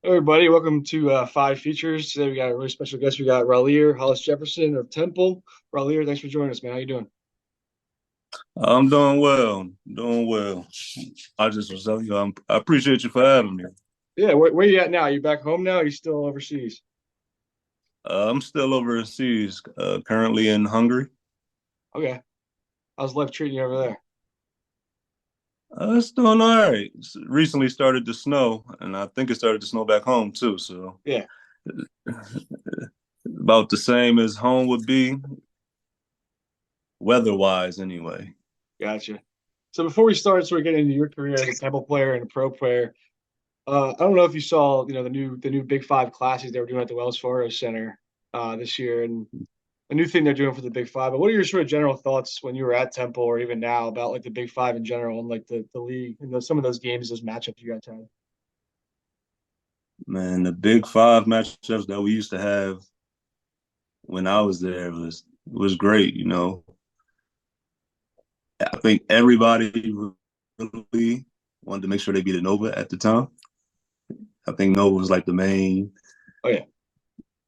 Hey everybody, welcome to Five Features. Today we got a really special guest. We got Rahlir, Hollis-Jefferson of Temple. Rahlir, thanks for joining us, man. How you doing? I'm doing well. Doing well. I just was telling you, I appreciate you for having me. Yeah, where you at now? You back home now? Or you still overseas? I'm still overseas, currently in Hungary. Okay. How's life treating you over there? It's doing all right. It's recently started to snow, and I think it started to snow back home too. So Yeah, about the same as home would be, weather-wise, anyway. gotcha. So before we start sort of getting into your career as a Temple player and a pro player, I don't know if you saw, the new Big Five Classic they were doing at the Wells Fargo Center this year, and a new thing they're doing for the Big Five. But what are your sort of general thoughts when you were at Temple or even now about like the Big Five in general and like the league and some of those games, those matchups you guys had? Man, the Big Five matchups that we used to have when I was there was great. I think everybody really wanted to make sure they beat Nova at the time. I think Nova was like the Oh yeah,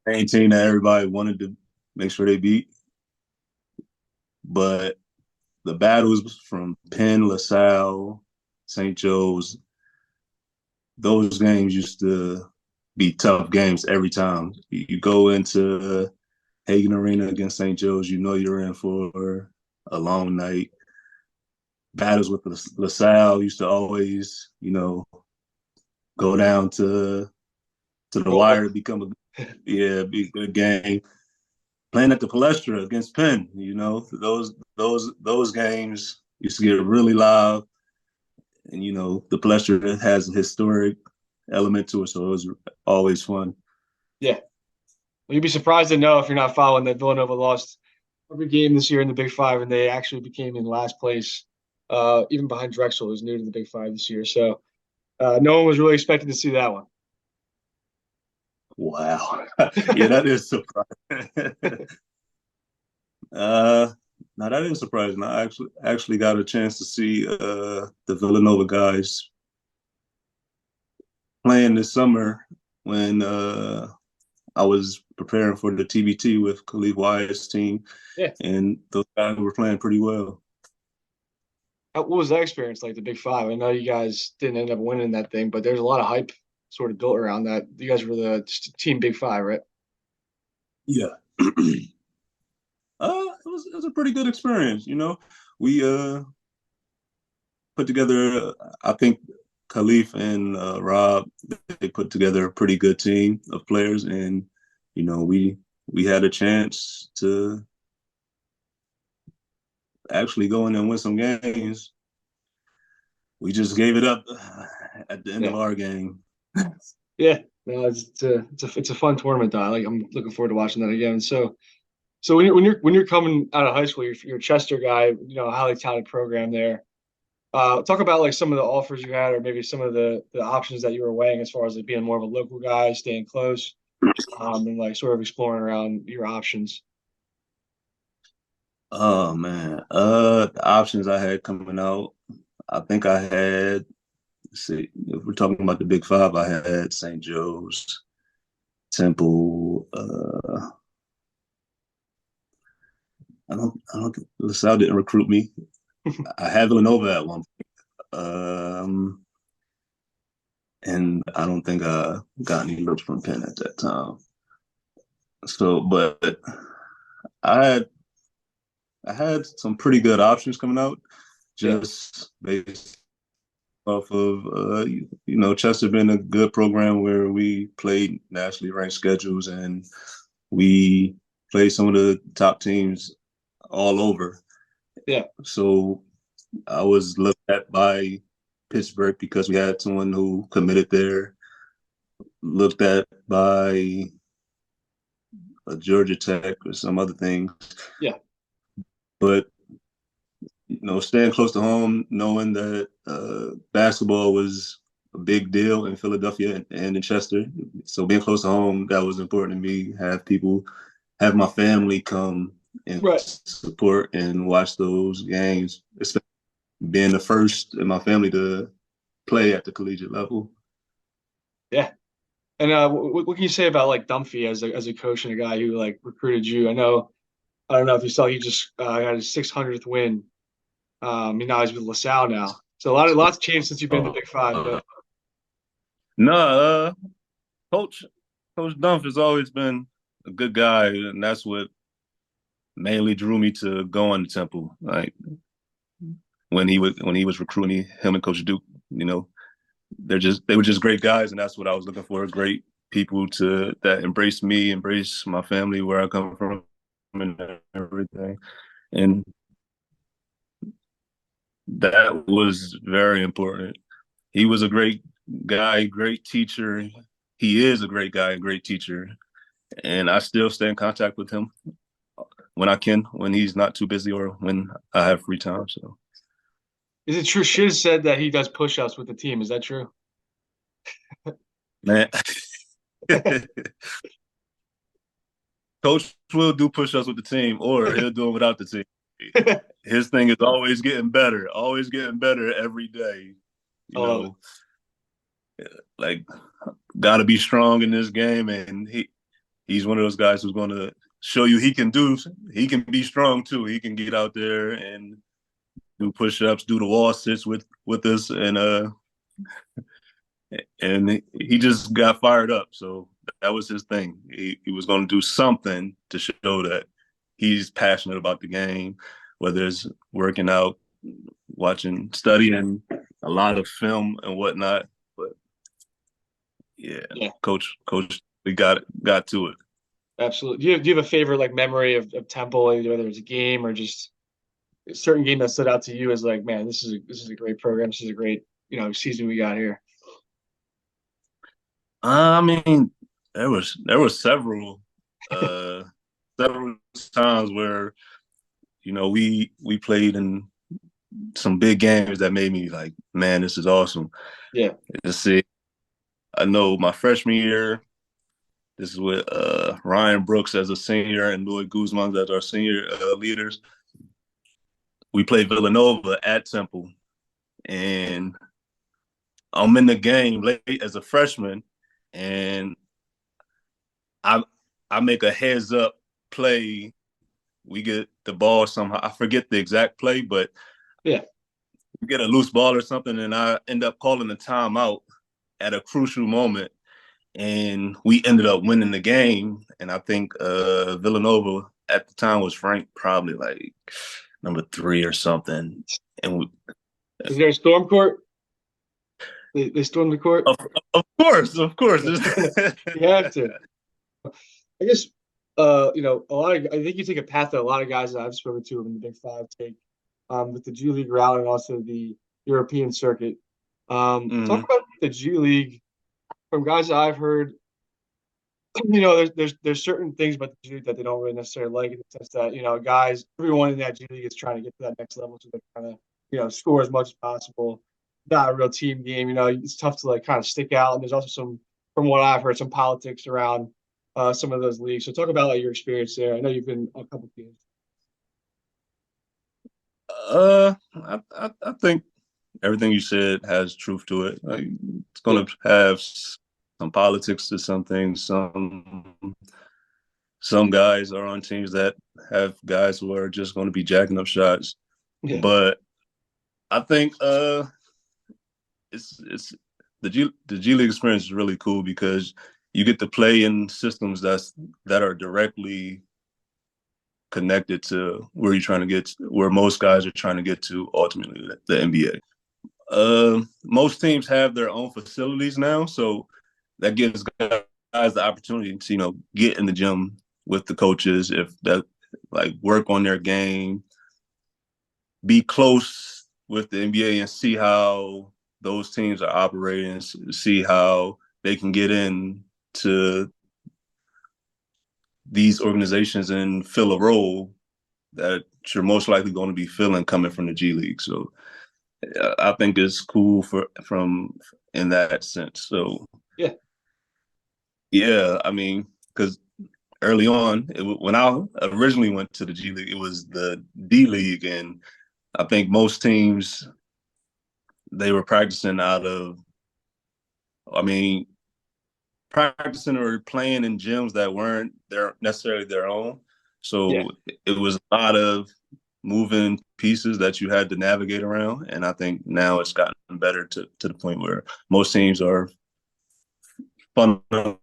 main team that everybody wanted to make sure they beat. But the battles from Penn, LaSalle, St. Joe's, those games used to be tough games every time. You go into Hagen Arena against St. Joe's, you know you're in for a long night. Battles with LaSalle used to always, go down to the roll up. wire to become be a good game. Playing at the Palestra against Penn, those games used to get really loud, and the Palestra has a historic element to it, so it was always fun. Yeah, well, you'd be surprised to know if you're not following that Villanova lost every game this year in the Big Five, and they actually became in last place, even behind Drexel, who's new to the Big Five this year. So no one was really expecting to see that one. Wow, yeah, that is surprising. uh, Now that is surprising. I actually got a chance to see the Villanova guys playing this summer when I was preparing for the TBT with Khalif Wyatt's team, Yeah. and those guys were playing pretty well. What was that experience like, the Big Five? I know you guys didn't end up winning that thing, but there's a lot of hype sort of built around that. You guys were the team Big Five, right? Yeah. It was a pretty good experience. We put together. I think Khalif and Rob, they put together a pretty good team of players, and we had a chance to actually go in and win some games. We just gave it up at the end of Yeah. our game. Yeah. No, it's a fun tournament though. I'm looking forward to watching that again. So when you're coming out of high school, you're a Chester guy, a highly touted program there. Talk about like some of the offers you had, or maybe some of the options that you were weighing as far as like being more of a local guy, staying close, and like sort of exploring around your options. Oh man, the options I had coming out, I think I had. Let's see, if we're talking about the Big Five, I had St. Joe's, Temple. I don't think LaSalle didn't recruit me. I had Villanova at one point, and I don't think I got any looks from Penn at that time. So, but I had I had some pretty good options coming out, Yeah, just based off of Chester been a good program where we played nationally ranked schedules, and we played some of the top teams all over. yeah, So I was looked at by Pittsburgh because we had someone who committed there. Looked at by a Georgia Tech or some other things, yeah, but staying close to home, knowing that basketball was a big deal in Philadelphia and in Chester. So being close to home, that was important to me. Have my family come and right. support and watch those games, especially being the first in my family to play at the collegiate level. Yeah. And what can you say about like Dunphy as a coach and a guy who like recruited you? I don't know if you saw he just got his 600th win. Now he's with LaSalle now. So lots changed since you've been in the Oh, Big Five. But no, Coach Coach Dunphy has always been a good guy, and that's what mainly drew me to going to Temple. Like when he was recruiting him and Coach Duke, you know, they were just great guys, and that's what I was looking for. Great people to that embrace me, embrace my family, where I come from, and everything. And that was very important. He was a great guy, great teacher. He is a great guy, a great teacher, and I still stay in contact with him when I can, when he's not too busy or when I have free time. So, is it true? Shiz said that he does push-ups with the team. Is that true? man, Coach will do push-ups with the team, or he'll do them without the team. His thing is always getting better every day. You Oh, know, like got to be strong in this game, and he's one of those guys who's going to show you he can be strong too. He can get out there and do push-ups, do the wall sits with us, and he just got fired up. So that was his thing. He was going to do something to show that he's passionate about the game, whether it's working out, watching, studying a lot of film and whatnot. But yeah, yeah, coach, we got to it. absolutely. Do you have a favorite like memory of Temple, whether it's a game or just a certain game that stood out to you as like, man, this is a great program. This is a great season we got here. I mean, there was uh, several times where we played in some big games that made me like, man, this is awesome. Yeah, To see, I know my freshman year, this is with Ryan Brooks as a senior and Louis Guzman as our senior leaders. We played Villanova at Temple, and I'm in the game late as a freshman, and I I make a heads up play. We get the ball somehow. I forget the exact play, but yeah. we get a loose ball or something, and I end up calling the timeout at a crucial moment, and we ended up winning the game. And I think Villanova at the time was ranked probably like number 3 or something. And Is there a storm court? They stormed the court. of, of course, You have to. I guess a lot of I think you take a path that a lot of guys that I've spoken to in the Big Five take with the G League route and also the European circuit. Talk mm-hmm. about the G League from guys that I've heard. There's certain things about the G League that they don't really necessarily like in the sense that guys, everyone in that G League is trying to get to that next level, so they're trying to score as much as possible. Not a real team game. It's tough to like kind of stick out, and there's also from what I've heard, some politics around some of those leagues. So talk about like your experience there. I know you've been on a couple teams. I think everything you said has truth to it. Like, it's Yeah, going to have some politics to some things. Some guys are on teams that have guys who are just going to be jacking up shots. yeah, But I think it's the G League experience is really cool because you get to play in systems that are directly connected to where you're trying to get to, where most guys are trying to get to ultimately the NBA. Most teams have their own facilities now, so that gives guys the opportunity to get in the gym with the coaches, if that like work on their game, be close with the NBA and see how those teams are operating, see how they can get in to these organizations and fill a role that you're most likely going to be filling coming from the G League. So I think it's cool from in that sense. So yeah, yeah, I mean, because early on, when I originally went to the G League, it was the D League, and I think most teams they were practicing out of. I mean, practicing or playing in gyms that weren't necessarily their own. Yeah. So it was a lot of moving pieces that you had to navigate around. And I think now it's gotten better to the point where most teams are funneling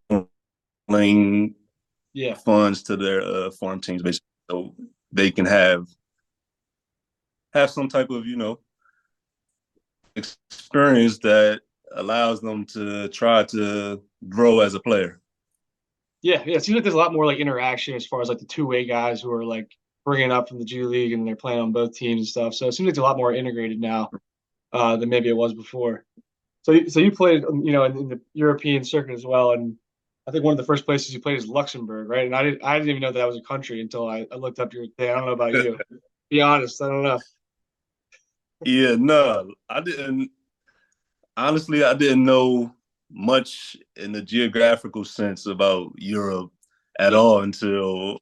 Yeah. funds to their farm teams, basically, so they can have some type of experience that allows them to try to grow as a player. Yeah. Yeah. It seems like there's a lot more like interaction as far as like the two-way guys who are like bringing up from the G League and they're playing on both teams and stuff. So it seems like it's a lot more integrated now than maybe it was before. So you played, in the European circuit as well, and I think one of the first places you played is Luxembourg, right? And I didn't even know that was a country until I looked up your thing. I don't know about you. Be honest, I don't know. Yeah, no, I didn't. Honestly, I didn't know much in the geographical sense about Europe at Yeah, all until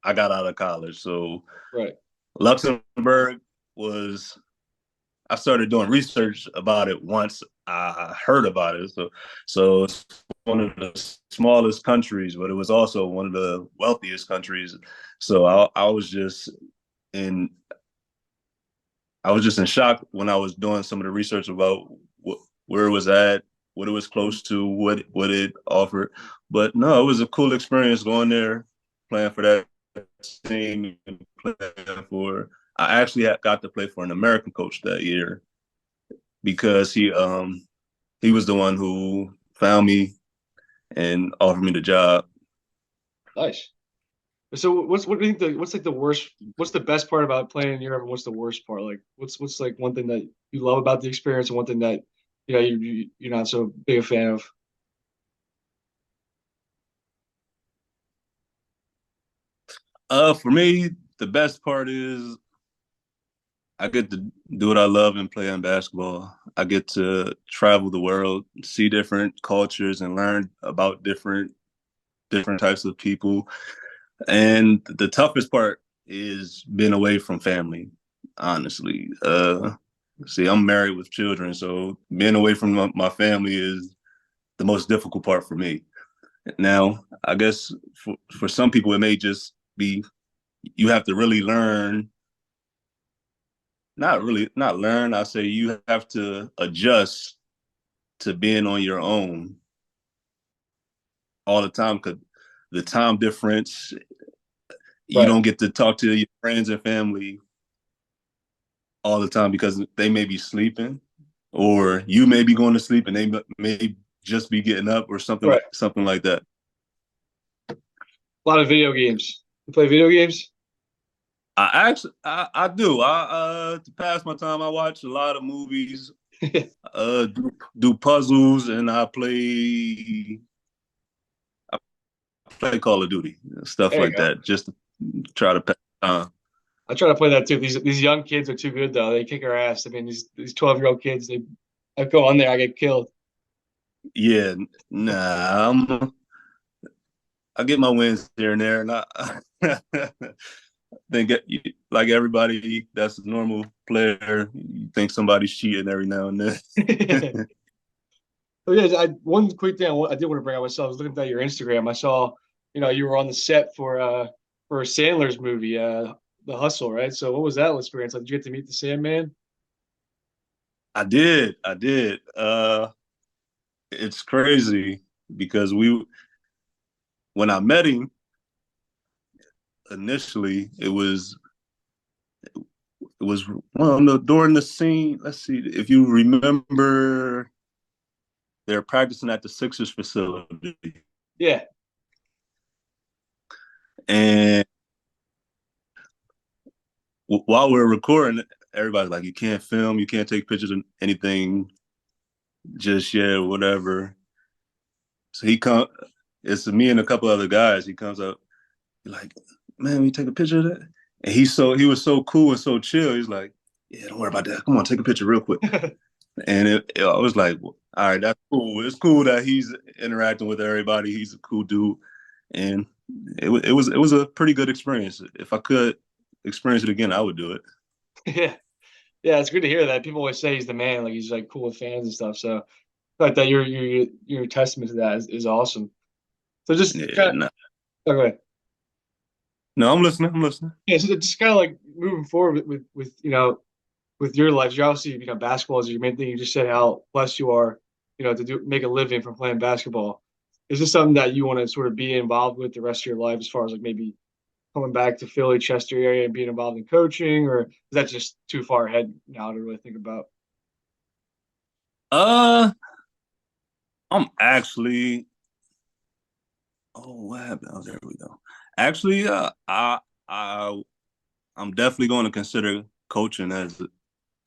I got out of college. So right. Luxembourg was, I started doing research about it once I heard about it. So it's one of the smallest countries, but it was also one of the wealthiest countries. So I was just in I was just in shock when I was doing some of the research about where it was at, what it was close to, what it offered. But no, it was a cool experience going there, playing for that team, and playing for. I actually got to play for an American coach that year because he was the one who found me and offered me the job. Nice. So what do you think what's like the worst? What's the best part about playing in Europe, and what's the worst part? Like what's like one thing that you love about the experience, and one thing that you're not so big a fan of? For me, the best part is I get to do what I love and play on basketball. I get to travel the world, see different cultures, and learn about different types of people. And the toughest part is being away from family. Honestly, see, I'm married with children, so being away from my family is the most difficult part for me. Now, I guess for some people, it may just be you have to really learn not learn. I say you have to adjust to being on your own all the time because the time difference, you Right. don't get to talk to your friends and family all the time because they may be sleeping or you may be going to sleep and they may just be getting up or Right. something like that. A lot of video games. You play video games? I do. I to pass my time I watch a lot of movies, do puzzles and I play Call of Duty, stuff There you like go. that, just to try to pass time. I try to play that too. These young kids are too good though. They kick our ass. I mean, these 12-year-old kids, I go on there, I get killed. Yeah, I get my wins here and there, and I think like everybody that's a normal player, you think somebody's cheating every now and then. So yeah, one quick thing I did want to bring up myself. I was looking at your Instagram. I saw, you were on the set for Sandler's movie, The Hustle, right? So what was that experience like? Did you get to meet the Sandman? I did. It's crazy because when I met him initially, it was well no, during the scene. Let's see if you remember, they're practicing at the Sixers facility, Yeah. and while we're recording, everybody's like, "You can't film, you can't take pictures of anything just yet, or whatever." So it's me and a couple other guys. He comes up, he's like, "Man, we take a picture of that." And he was so cool and so chill. He's like, "Yeah, don't worry about that. Come on, take a picture real quick." And I was like, "All right, that's cool. It's cool that he's interacting with everybody. He's a cool dude." And it was a pretty good experience. If I could experience it again, I would do it. Yeah. Yeah, it's good to hear that. People always say he's the man, like he's like cool with fans and stuff. So like that you're a testament to that is awesome. So just Yeah, kind of no, okay. no, I'm listening. I'm listening. Yeah, so just kind of like moving forward with with your life. You obviously basketball is your main thing. You just said how blessed you are, to do make a living from playing basketball. Is this something that you want to sort of be involved with the rest of your life, as far as like maybe coming back to Philly, Chester area, and being involved in coaching, or is that just too far ahead now to really think about? Uh, I'm actually. Oh, what happened? Oh, there we go. Actually, I, I'm definitely going to consider coaching as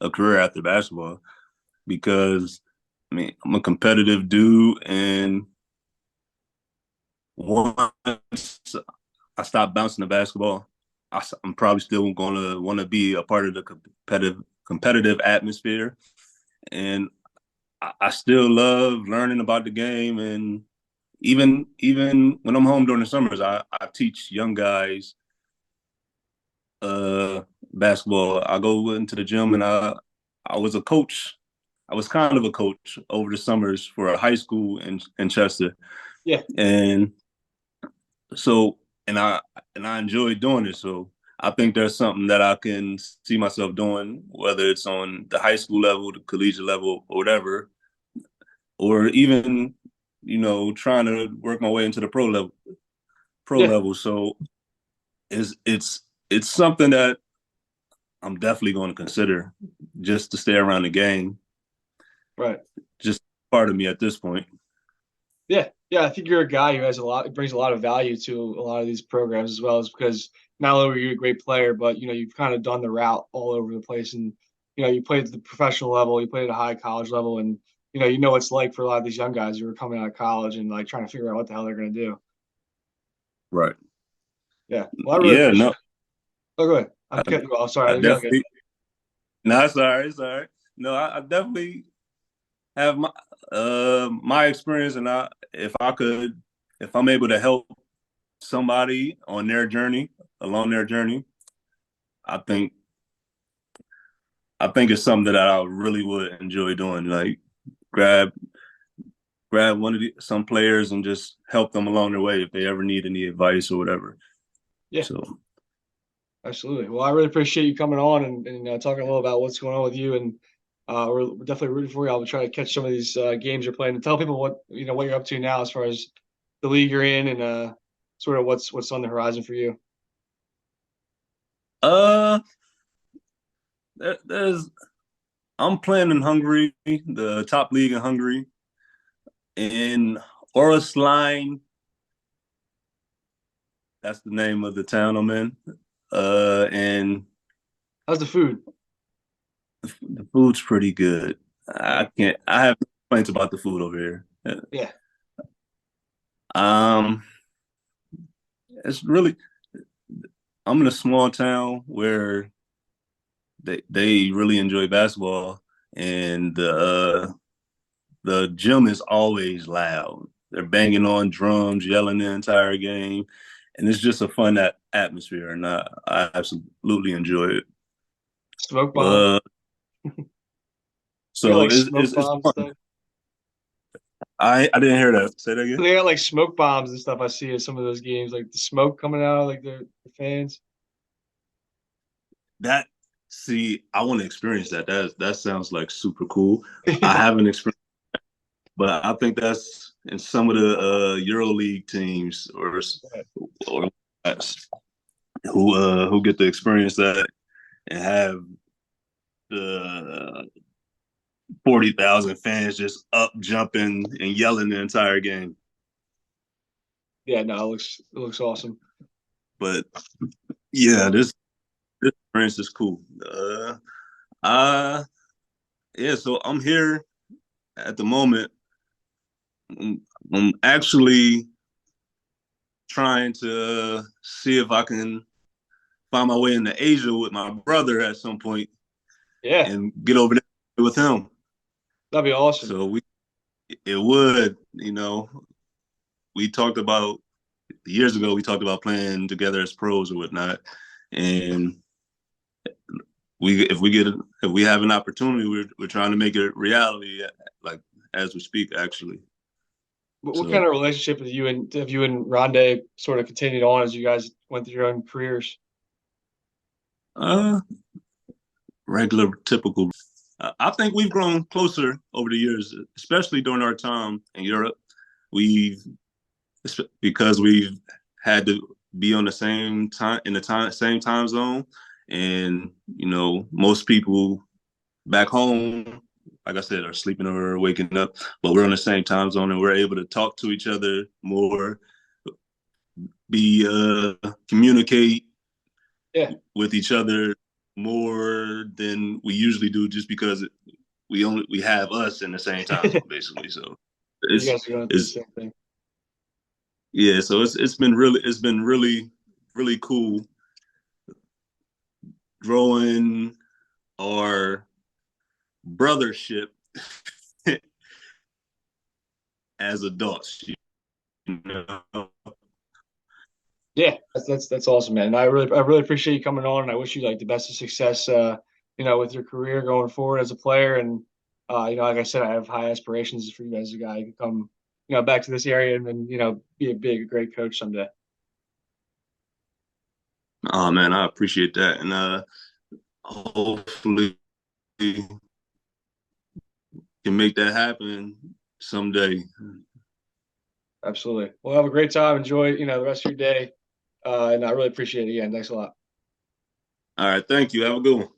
a career after basketball because I mean I'm a competitive dude, and once I stop bouncing the basketball, am probably still going to want to be a part of the competitive atmosphere, and I still love learning about the game. And even when I'm home during the summers, I teach young guys uh, basketball. I go into the gym, and I was a coach. I was kind of a coach over the summers for a high school in Chester, Yeah, and so and I enjoy doing it. So I think there's something that I can see myself doing, whether it's on the high school level, the collegiate level, or whatever, or even trying to work my way into the pro level. Pro yeah, level. So it's something that I'm definitely going to consider just to stay around the game. right. Just part of me at this point. Yeah, yeah. I think you're a guy who has brings a lot of value to a lot of these programs as well, as because not only are you a great player, but you've kind of done the route all over the place, and you played at the professional level, you played at a high college level, and you know what it's like for a lot of these young guys who are coming out of college and like trying to figure out what the hell they're going to do. Right. Yeah. Well, I really Yeah. appreciate. No. Oh, go ahead. I'm I, cutting you off. Sorry, I I didn't mean to get. definitely. No, it's all right. It's all right. No, I definitely have my experience, and if I'm able to help somebody on their journey, along their journey, I think I think it's something that I really would enjoy doing. Like grab grab some players and just help them along their way if they ever need any advice or whatever. Yeah, So absolutely. Well, I really appreciate you coming on and talking a little about what's going on with you, and we're definitely rooting for you. I'll try to catch some of these games you're playing and tell people what you're up to now as far as the league you're in and sort of what's on the horizon for you. uh there's I'm playing in Hungary, the top league in Hungary, in Orosline. That's the name of the town I'm in. And How's the food? the food's pretty good. Yeah, I have complaints about the food over here. yeah, Um, it's really, I'm in a small town where they really enjoy basketball, and the gym is always loud. They're banging on drums, yelling the entire game, and it's just a fun atmosphere, and I absolutely enjoy it. smoke bomb. Uh, They got so like smoke it's bombs and fun. stuff. I didn't hear that. Say that again. They got like smoke bombs and stuff. I see at some of those games, like the smoke coming out, like the fans. That See, I want to experience that. That sounds like super cool. I Yeah, haven't experienced, but I think that's in some of the EuroLeague teams or who get to experience that and have the 40,000 fans just up jumping and yelling the entire game. yeah. No, it looks awesome. But yeah, this experience is cool. Uh, yeah. So I'm here at the moment. I'm actually trying to see if I can find my way into Asia with my brother at some point Yeah, and get over there with him. that'd be awesome. So it would, we talked about years ago. We talked about playing together as pros or whatnot, and we if we have an opportunity, we're trying to make it reality, like as we speak, actually. What kind So, of relationship have you and Rondé sort of continued on as you guys went through your own careers? uh, regular, typical. I think we've grown closer over the years, especially during our time in Europe. We've because we've had to be on the same time in the same time zone, and most people back home, like I said, are sleeping or waking up, but we're on the same time zone and we're able to talk to each other more, be communicate Yeah, with each other more than we usually do, just because we have us in the same time zone basically. So you it's guys are going through the it's same thing. yeah. So it's been really really cool growing our brothership as adults. You know? Yeah, that's awesome, man. And I really appreciate you coming on, and I wish you like the best of success, with your career going forward as a player. And like I said, I have high aspirations for you as a guy to come, back to this area and then be a big, great coach someday. Oh man, I appreciate that, and hopefully can make that happen someday. Absolutely. Well, have a great time. Enjoy, the rest of your day. And I really appreciate it again. Thanks a lot. All right, thank you. Have a good one.